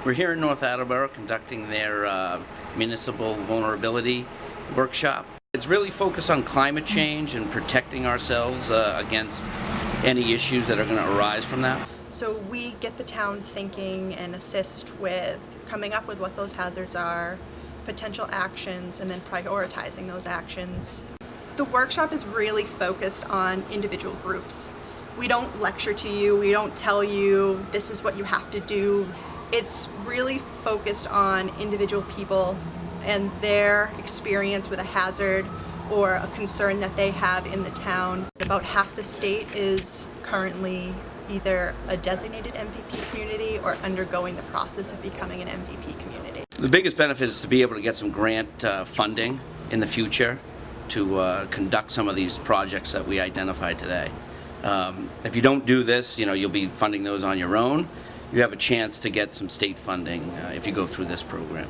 We're here in North Attleborough conducting their municipal vulnerability workshop. It's really focused on climate change and protecting ourselves against any issues that are going to arise from that. So we get the town thinking and assist with coming up with what those hazards are, potential actions, and then prioritizing those actions. The workshop is really focused on individual groups. We don't lecture to you, we don't tell you this is what you have to do. It's really focused on individual people and their experience with a hazard or a concern that they have in the town. About half the state is currently either a designated MVP community or undergoing the process of becoming an MVP community. The biggest benefit is to be able to get some grant funding in the future to conduct some of these projects that we identified today. If you don't do this, you'll be funding those on your own. You have a chance to get some state funding if you go through this program.